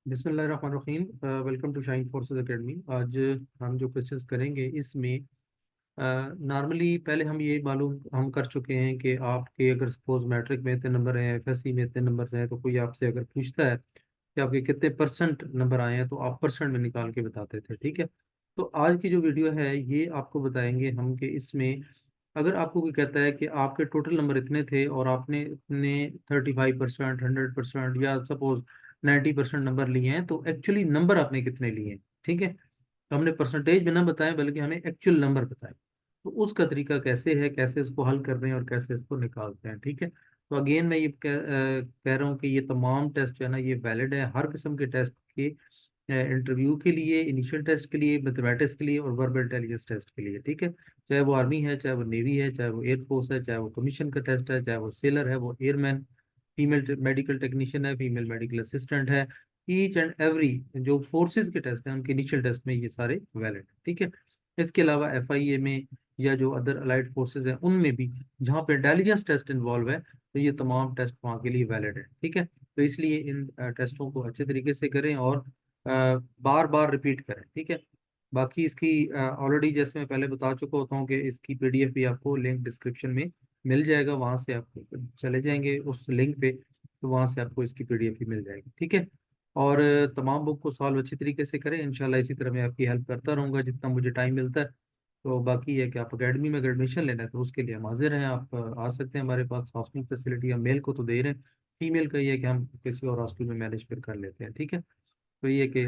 बिस्मिल्लाहिर्रहमानिर्रहीम। Welcome to shine forces academy. आज हम जो क्वेश्चंस करेंगे इसमें नॉर्मली पहले हम ये मालूम हम कर चुके हैं कि आपके अगर सपोज मैट्रिक में इतने नंबर हैं, एफएससी में इतने नंबर हैं, तो कोई आपसे अगर पूछता है कि आपके कितने परसेंट नंबर आए हैं तो आप परसेंट में निकाल के बताते थे। ठीक है। तो आज की जो वीडियो है ये आपको बताएंगे हम कि इसमें अगर आपको कोई कहता है कि आपके टोटल नंबर इतने थे और आपने इतने 35%, 100% या सपोज 90% नंबर लिए हैं, तो एक्चुअली नंबर आपने कितने लिए हैं। ठीक है। तो हमने परसेंटेज में ना बताएं बल्कि हमें एक्चुअल नंबर बताएं। तो उसका तरीका कैसे है, कैसे इसको हल कर रहे हैं और कैसे इसको निकालते हैं। ठीक है। तो अगेन मैं ये कह रहा हूँ कि ये तमाम टेस्ट जो है ना ये वैलिड है हर किस्म के टेस्ट के, इंटरव्यू के लिए, इनिशियल टेस्ट के लिए, मैथमेटिक्स के लिए और वर्बल इंटेलिजेंस टेस्ट के लिए। ठीक है। चाहे वो आर्मी है, चाहे वो नेवी है, चाहे वो एयरफोर्स है, चाहे वो कमीशन का टेस्ट है, चाहे वो सेलर है, वो एयरमैन, फीमेल मेडिकल टेक्नीशियन है, फीमेल मेडिकल असिस्टेंट है। ईच एंड एवरी जो फोर्सेस के टेस्ट हैं उनके इनिशियल टेस्ट में ये सारे वैलिड। ठीक है। इसके अलावा एफआईए में या जो अदर अलाइड फोर्सेस हैं उनमें भी जहाँ पे इंटेलिजेंस टेस्ट इन्वॉल्व है तो ये तमाम टेस्ट वहाँ के लिए वैलिड है। ठीक है। तो इसलिए इन टेस्टों को अच्छे तरीके से करें और बार बार रिपीट करें। ठीक है। बाकी इसकी ऑलरेडी जैसे मैं पहले बता चुका होता हूँ कि इसकी पीडीएफ भी आपको लिंक डिस्क्रिप्शन में मिल जाएगा, वहां से आप चले जाएंगे उस लिंक पे, तो वहां से आपको इसकी पीडीएफ भी मिल जाएगी। ठीक है। और तमाम बुक को सॉल्व अच्छी तरीके से करें इंशाल्लाह। इसी तरह मैं आपकी हेल्प करता रहूंगा जितना मुझे टाइम मिलता है। तो बाकी है कि आप अकेडमी में अगर एडमिशन लेना है तो उसके लिए हम हाजिर हैं। आप आ सकते हैं, हमारे पास हॉस्टल फैसिलिटी, हम मेल को तो दे रहे हैं, फीमेल का ये है कि हम किसी और हॉस्टल में मैनेज फिर कर लेते हैं। ठीक है। तो ये कि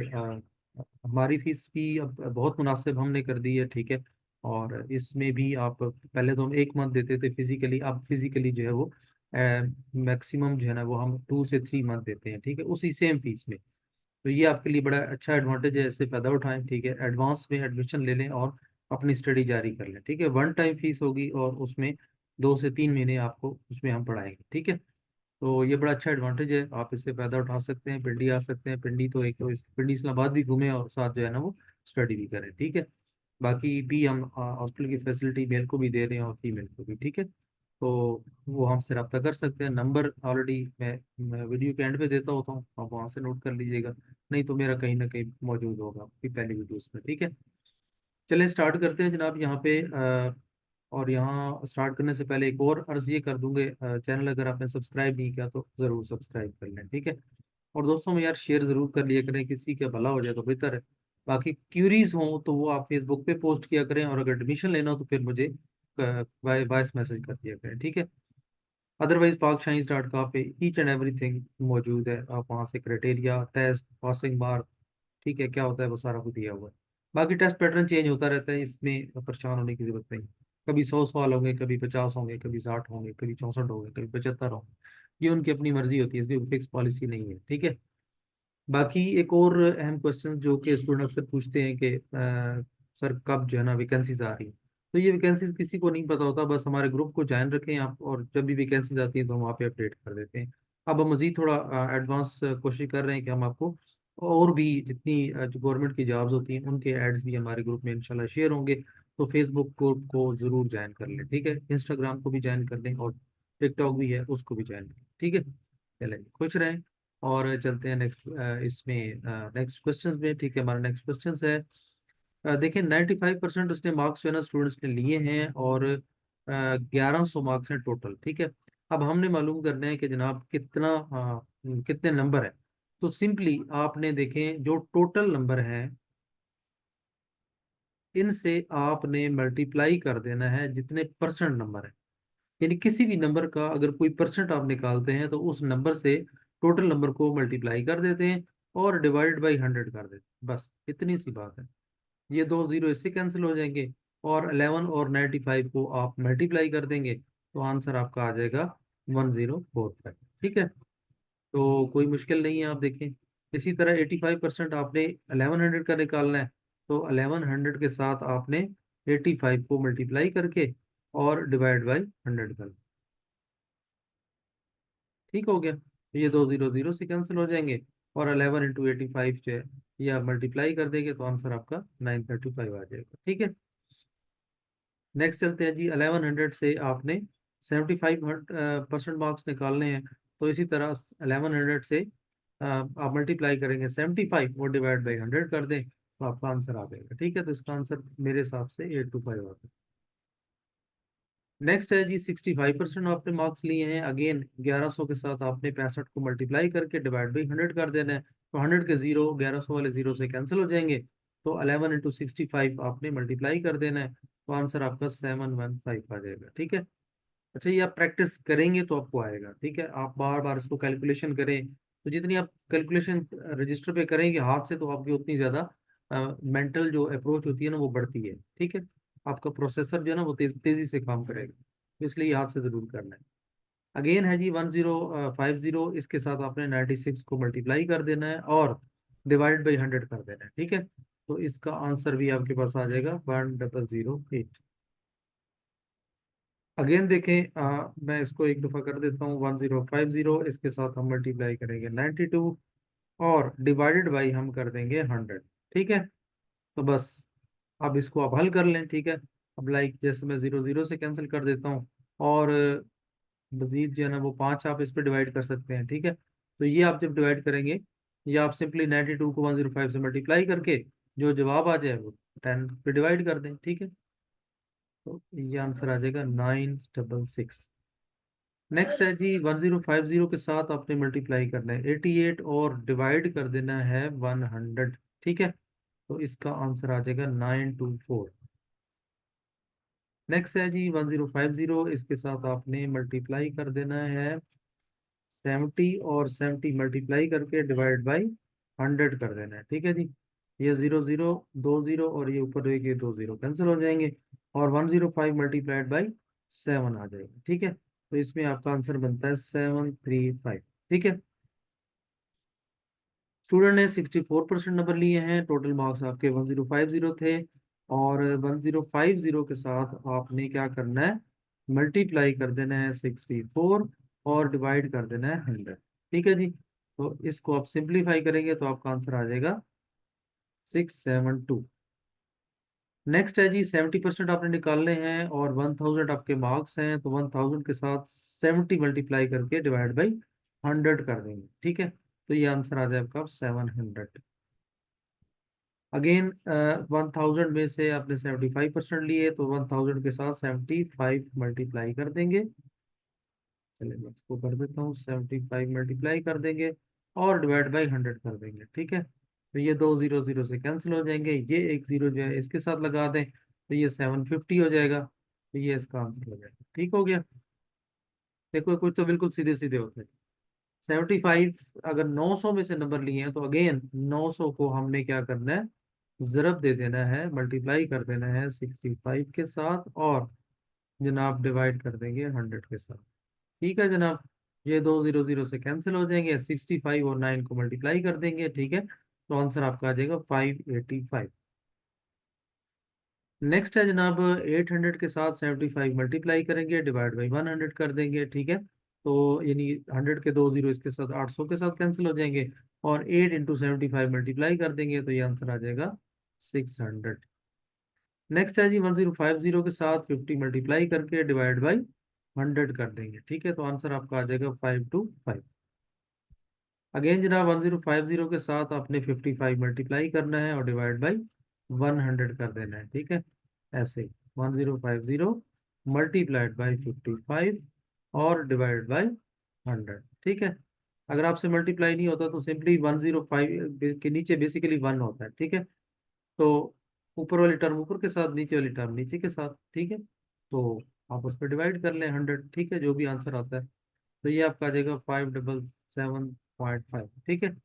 हमारी फीस भी अब बहुत मुनासिब हमने कर दी है। ठीक है। और इसमें भी आप पहले तो हम 1 मंथ देते थे फिजिकली, अब फिजिकली जो है वो मैक्सिमम जो है ना वो हम 2 से 3 मंथ देते हैं। ठीक है, उसी सेम फीस में। तो ये आपके लिए बड़ा अच्छा एडवांटेज है, इससे फायदा उठाएं। ठीक है। एडवांस में एडमिशन ले लें और अपनी स्टडी जारी कर लें। ठीक है। वन टाइम फीस होगी और उसमें 2 से 3 महीने आपको उसमें हम पढ़ाएंगे। ठीक है। तो ये बड़ा अच्छा एडवांटेज है, आप इससे फायदा उठा सकते हैं। पिंडी आ सकते हैं, पिंडी तो एक तो पिंडी इस्लामाबाद भी घूमें और साथ जो है ना वो स्टडी भी करें। ठीक है। बाकी भी हम हॉस्टल की फैसिलिटी मेल को भी दे रहे हैं और फीमेल को भी। ठीक है। तो वो हमसे रब्ता कर सकते हैं। नंबर ऑलरेडी मैं वीडियो के एंड पे देता होता हूँ, आप वहाँ से नोट कर लीजिएगा, नहीं तो मेरा कहीं ना कहीं मौजूद होगा आपकी पहली वीडियोस में। ठीक है। चलिए स्टार्ट करते हैं जनाब यहाँ पे। और यहाँ स्टार्ट करने से पहले एक और अर्ज ये कर दूंगे, चैनल अगर आपने सब्सक्राइब नहीं किया तो ज़रूर सब्सक्राइब कर लें। ठीक है। और दोस्तों में यार शेयर ज़रूर कर लिया करें, किसी का भला हो जाए तो बेहतर है। बाकी क्यूरीज हो तो वो आप फेसबुक पे पोस्ट किया करें, और अगर एडमिशन लेना हो तो फिर मुझे वॉइस मैसेज कर दिया करें। ठीक है। अदरवाइज पाकशाहीन.com पे ईच एंड एवरीथिंग मौजूद है, आप वहाँ से क्राइटेरिया, टेस्ट, पासिंग मार्क, ठीक है, क्या होता है वो सारा कुछ दिया हुआ है। बाकी टेस्ट पैटर्न चेंज होता रहता है, इसमें परेशान होने की जरूरत नहीं। कभी 100 सवाल होंगे, कभी 50 होंगे, कभी 60 होंगे, कभी 64 होंगे, कभी 75 होंगे। ये उनकी अपनी मर्जी होती है, इसकी फिक्स पॉलिसी नहीं है। ठीक है। बाकी एक और अहम क्वेश्चन जो कि स्टूडेंट अक्सर पूछते हैं कि सर कब जो है ना वैकेंसीज आ रही हैं। तो ये वैकेंसीज किसी को नहीं पता होता, बस हमारे ग्रुप को ज्वाइन रखें आप, और जब भी वैकेंसीज आती हैं तो हम वहाँ पे अपडेट कर देते हैं। अब हम मजीद थोड़ा एडवांस कोशिश कर रहे हैं कि हम आपको और भी जितनी जो गवर्नमेंट की जॉब्स होती हैं उनके एड्स भी हमारे ग्रुप में इंशाल्लाह शेयर होंगे। तो फेसबुक ग्रुप को जरूर ज्वाइन कर लें। ठीक है। इंस्टाग्राम को भी ज्वाइन कर लें और टिकटॉक भी है उसको भी ज्वाइन करें। ठीक है। चलें, खुश रहें और चलते हैं नेक्स्ट इसमें नेक्स्ट क्वेश्चन में। ठीक है। हमारा नेक्स्ट क्वेश्चन है, देखिए 95% उसने मार्क्स जो है ना स्टूडेंट्स ने लिए हैं और 1100 मार्क्स हैं टोटल। ठीक है। अब हमने मालूम करना है कि जनाब कितना कितने नंबर है। तो सिंपली आपने देखें जो टोटल नंबर है इनसे आपने मल्टीप्लाई कर देना है जितने परसेंट नंबर है। यानी किसी भी नंबर का अगर कोई परसेंट आप निकालते हैं तो उस नंबर से टोटल नंबर को मल्टीप्लाई कर देते हैं और डिवाइड बाई 100 कर देते हैं, बस इतनी सी बात है। ये 2 जीरो इससे कैंसिल हो जाएंगे और 11 और 95 को आप मल्टीप्लाई कर देंगे तो आंसर आपका आ जाएगा 1045। ठीक है। तो कोई मुश्किल नहीं है, आप देखें। इसी तरह 85% आपने 1100 का निकालना है, तो 1100 के साथ आपने 85 को मल्टीप्लाई करके और डिवाइड बाई 100 कर, ठीक हो गया। तो ये 2 जीरो जीरो से कैंसिल हो जाएंगे और 11 × 85 जो है ये आप मल्टीप्लाई कर देंगे तो आंसर आपका 935 आ जाएगा। ठीक है। नेक्स्ट चलते हैं जी। 1100 से आपने 75% मार्क्स निकालने हैं, तो इसी तरह 1100 से आप मल्टीप्लाई करेंगे 75 और डिवाइड बाई 100 कर दें तो आपका आंसर आ जाएगा। ठीक है, तो इसका आंसर मेरे हिसाब से 825 आता है। नेक्स्ट है जी 65% आपने मार्क्स लिए हैं। अगेन 1100 के साथ आपने 65 को मल्टीप्लाई करके डिवाइड बाई 100 कर देना है। तो 100 के जीरो 1100 वाले जीरो से कैंसिल हो जाएंगे। तो 11 इंटू 65 आपने मल्टीप्लाई कर देना है, तो आंसर आपका 715 आ जाएगा। ठीक है। अच्छा, ये आप प्रैक्टिस करेंगे तो आपको आएगा। ठीक है, आप बार बार इसको कैलकुलेशन करें, तो जितनी आप कैलकुलेशन रजिस्टर पे करेंगे हाथ से, तो आपकी उतनी ज़्यादा मेंटल जो अप्रोच होती है ना वो बढ़ती है। ठीक है, आपका प्रोसेसर जो है ना वो तेज़ी से काम करेगा, तो इसलिए ये हाथ से ज़रूर करना है। अगेन है जी 1050, इसके साथ आपने 96 को मल्टीप्लाई कर देना है और डिवाइड बाई 100 कर देना है। ठीक है, तो इसका आंसर भी आपके पास आ जाएगा 1008। अगेन देखें, मैं इसको एक दफा कर देता हूँ। 1050, इसके साथ हम मल्टीप्लाई करेंगे 92 और डिवाइडेड बाई हम कर देंगे 100। ठीक है, तो बस अब इसको आप हल कर लें। ठीक है, अब लाइक जैसे मैं जीरो जीरो से कैंसिल कर देता हूँ और मजीद जो है ना वो 5 आप इस पर डिवाइड कर सकते हैं। ठीक है, तो ये आप जब डिवाइड करेंगे, या आप सिंपली 92 को 105 से मल्टीप्लाई करके जो जवाब आ जाए वो 10 पे डिवाइड कर दें। ठीक है, तो ये आंसर आ जाएगा 966। नेक्स्ट है जी 1050 के साथ आपने मल्टीप्लाई करना है 88 और डिवाइड कर देना है 100। ठीक है, तो इसका आंसर आ जाएगा 924। नेक्स्ट है जी 1050, इसके साथ आपने मल्टीप्लाई कर देना है 70 और 70 मल्टीप्लाई करके डिवाइड बाई 100 कर देना है। ठीक है जी, ये जीरो जीरो, दो जीरो और ये ऊपर रहेगी दो जीरो कैंसिल हो जाएंगे और 105 मल्टीप्लाइड बाई 7 आ जाएगा। ठीक है, तो इसमें आपका आंसर बनता है 735। ठीक है, स्टूडेंट ने 64% नंबर लिए हैं। टोटल मार्क्स आपके 1050 थे और 1050 के साथ आपने क्या करना है, मल्टीप्लाई कर देना है 64 और डिवाइड कर देना है 100। ठीक है जी, तो इसको आप सिंप्लीफाई करेंगे तो आपका आंसर आ जाएगा 672। नेक्स्ट है जी 70% आपने निकालने हैं और 1000 आपके मार्क्स हैं, तो 1000 के साथ 70 मल्टीप्लाई करके डिवाइड बाई 100 कर देंगे। ठीक है, तो ये आंसर आ जाए आपका 700। अगेन 1000 में से आपने 75% लिए, तो 1000 के साथ 75 मल्टीप्लाई कर देंगे। चलिए मैं इसको कर देता हूँ, 75 मल्टीप्लाई कर देंगे और डिवाइड बाई 100 कर देंगे। ठीक है, तो ये दो जीरो जीरो से कैंसिल हो जाएंगे, ये एक जीरो जो है इसके साथ लगा दें तो ये 750 हो जाएगा, तो ये इसका आंसर हो जाएगा। ठीक हो गया। देखो कुछ तो बिल्कुल सीधे सीधे होते हैं। 75, अगर 900 में से नंबर लिए हैं तो अगेन 900 को हमने क्या करना है, ज़रब दे देना है, मल्टीप्लाई कर देना है 65 के साथ और जनाब डिवाइड कर देंगे 100 के साथ। ठीक है जनाब, ये दो जीरो जीरो से कैंसिल हो जाएंगे, 65 और 9 को मल्टीप्लाई कर देंगे। ठीक है, तो आंसर आपका आ जाएगा 585। नेक्स्ट है जनाब 800 के साथ 75 मल्टीप्लाई करेंगे, डिवाइड बाई 100 कर देंगे। ठीक है, तो यानी 100 के दो जीरो इसके साथ 800 के साथ कैंसिल हो जाएंगे और 8 इंटू 75 मल्टीप्लाई कर देंगे, तो ये आंसर आ जाएगा 600। नेक्स्ट है जी 1050 के साथ 50 मल्टीप्लाई करके डिवाइड बाई 100 कर देंगे। ठीक है, तो आंसर आपका आ जाएगा 525। अगेन जनाब 1050 के साथ आपने 55 मल्टीप्लाई करना है और डिवाइड बाई 100 कर देना है। ठीक है, ऐसे 1050 मल्टीप्लाइड बाई 55 और डिवाइड बाई 100। ठीक है, अगर आपसे मल्टीप्लाई नहीं होता तो सिंपली 105 के नीचे बेसिकली 1 होता है। ठीक है, तो ऊपर वाली टर्म ऊपर के साथ, नीचे वाली टर्म नीचे के साथ। ठीक है, तो आप उस पर डिवाइड कर लें 100। ठीक है, जो भी आंसर आता है, तो ये आपका आ जाएगा 577.5। ठीक है।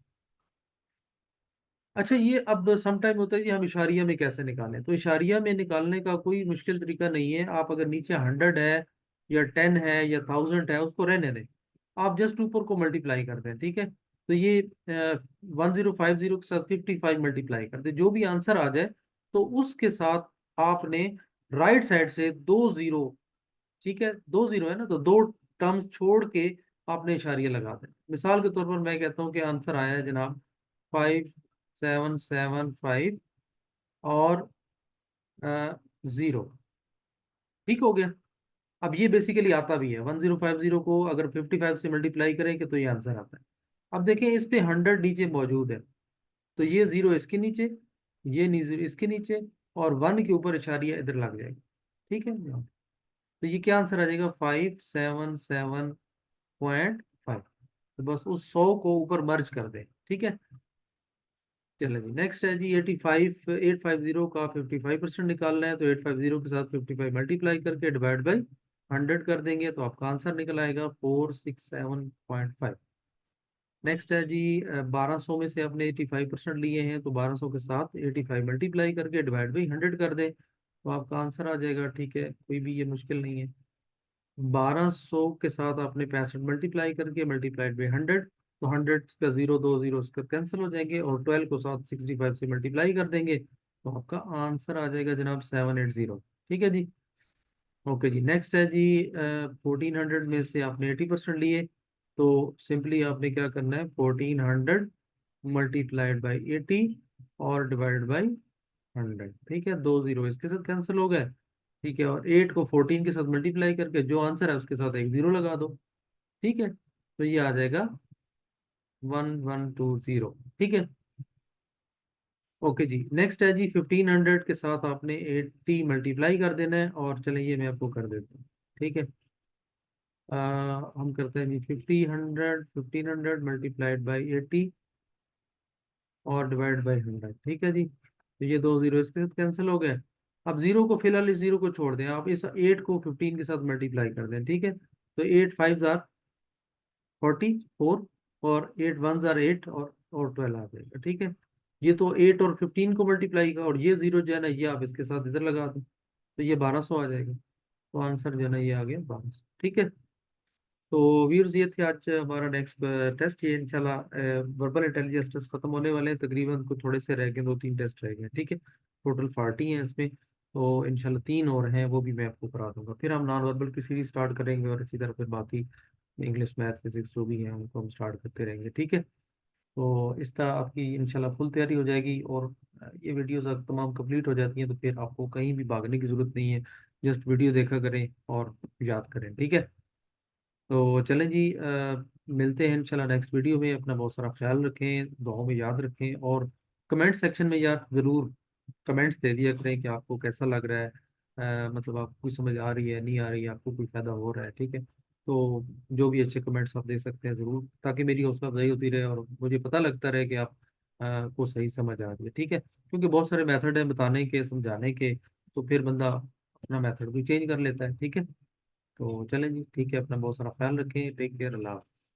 अच्छा, ये अब समटाइम होता है कि हम इशारिया में कैसे निकालें, तो इशारिया में निकालने का कोई मुश्किल तरीका नहीं है। आप अगर नीचे 100 है या 10 है या 1000 है उसको रहने दें, आप जस्ट ऊपर को मल्टीप्लाई कर दें। ठीक है, तो ये 1050 के साथ 55 मल्टीप्लाई कर दें, जो भी आंसर आ जाए तो उसके साथ आपने राइट साइड से दो जीरो, ठीक है दो जीरो है ना, तो दो टर्म्स छोड़ के आपने इशारिया लगा दें। मिसाल के तौर पर मैं कहता हूँ कि आंसर आया है जनाब 5775 और जीरो। ठीक हो गया। अब ये बेसिकली आता भी है 1050 को अगर 55 से मल्टीप्लाई करेंगे तो ये आंसर आता है। अब देखें इस पे 100 नीचे मौजूद है, तो ये जीरो इसके नीचे, ये नहीं जीरो इसके नीचे, और 1 के ऊपर इशारिया इधर लग जाएगा। ठीक है, तो ये क्या आंसर आ जाएगा, 577.5। तो बस उस 100 को ऊपर मर्ज कर दें। ठीक है, चलो जी नेक्स्ट है जी 850 का 55% निकालना है, तो 850 के साथ 55 मल्टीप्लाई करके डिवाइड बाई 100 कर देंगे, तो आपका आंसर निकल आएगा 467.5। नेक्स्ट है जी 1200 में से आपने 85% लिए हैं, तो 1200 के साथ 85 मल्टीप्लाई करके डिवाइड बाई 100 कर दें, तो आपका आंसर आ जाएगा। ठीक है, कोई भी ये मुश्किल नहीं है। 1200 के साथ आपने 65 मल्टीप्लाई करके मल्टीप्लाइड बाई 100, तो 100 का जीरो, दो जीरो उसका कैंसिल हो जाएंगे, और 12 को साथ 65 से मल्टीप्लाई कर देंगे, तो आपका आंसर आ जाएगा जनाब 780। ठीक है जी। ओके जी, नेक्स्ट है जी 1400 में से आपने 80% लिए, तो सिंपली आपने क्या करना है, 1400 मल्टीप्लाइड बाई 80 और डिवाइड बाई 100। ठीक है, दो जीरो इसके साथ कैंसिल हो गए। ठीक है, और 8 को 14 के साथ मल्टीप्लाई करके जो आंसर है उसके साथ एक जीरो लगा दो। ठीक है, तो ये आ जाएगा 1120। ठीक है। ओके जी, नेक्स्ट है जी 1500 के साथ आपने 80 मल्टीप्लाई कर देना है, और चलिए ये मैं आपको कर देता हूँ। ठीक है, हम करते हैं जी 1500 मल्टीप्लाइड बाई 80 और डिवाइड बाई 100। ठीक है जी, तो ये दो जीरो इसके साथ कैंसिल हो गए। अब जीरो को, फिलहाल इस जीरो को छोड़ दें, आप इस 8 को 15 के साथ मल्टीप्लाई कर दें। ठीक है, तो 8 5 जार 44, और 8 1 जार 8, और 12 आ जाएगा। ठीक है, ये तो 8 और 15 को मल्टीप्लाई का, और ये जीरो जो है ना ये आप इसके साथ इधर लगा दो, तो ये 1200 आ जाएगा। तो आंसर जो है ना ये आ गया 1200। ठीक है, तो व्यूअर्स ये थे आज हमारा नेक्स्ट टेस्ट। ये इंशाल्लाह वर्बल इंटेलिजेंस टेस्ट खत्म होने वाले हैं, तकरीबन कुछ थोड़े से रह गए, दो तीन टेस्ट रह गए। ठीक है, टोटल 40 हैं इसमें, तो इंशाल्लाह तीन और हैं, वो भी मैं आपको करा दूंगा। फिर हम नॉन वर्बल की सीरीज स्टार्ट करेंगे, और इसी तरह फिर बाकी इंग्लिश मैथ फिजिक्स जो भी हैं उनको हम स्टार्ट करते रहेंगे। ठीक है, तो इस तरह आपकी इंशाल्लाह फुल तैयारी हो जाएगी, और ये वीडियोस अगर तमाम कंप्लीट हो जाती हैं तो फिर आपको कहीं भी भागने की जरूरत नहीं है, जस्ट वीडियो देखा करें और याद करें। ठीक है, तो चलें जी, मिलते हैं इंशाल्लाह नेक्स्ट वीडियो में। अपना बहुत सारा ख्याल रखें, दुआओं में याद रखें, और कमेंट सेक्शन में यार ज़रूर कमेंट्स दे दिया करें कि आपको कैसा लग रहा है, मतलब आपको कोई समझ आ रही है, नहीं आ रही है, आपको कोई फ़ायदा हो रहा है। ठीक है, तो जो भी अच्छे कमेंट्स आप दे सकते हैं ज़रूर, ताकि मेरी हौसला अफजाई होती रहे और मुझे पता लगता रहे कि आप को सही समझ आ रही है। ठीक है, क्योंकि बहुत सारे मेथड हैं बताने के, समझाने के, तो फिर बंदा अपना मेथड भी चेंज कर लेता है। ठीक है, तो चलें जी, ठीक है, अपना बहुत सारा ख्याल रखें, टेक केयर, अल्लाह हाफ़िज़।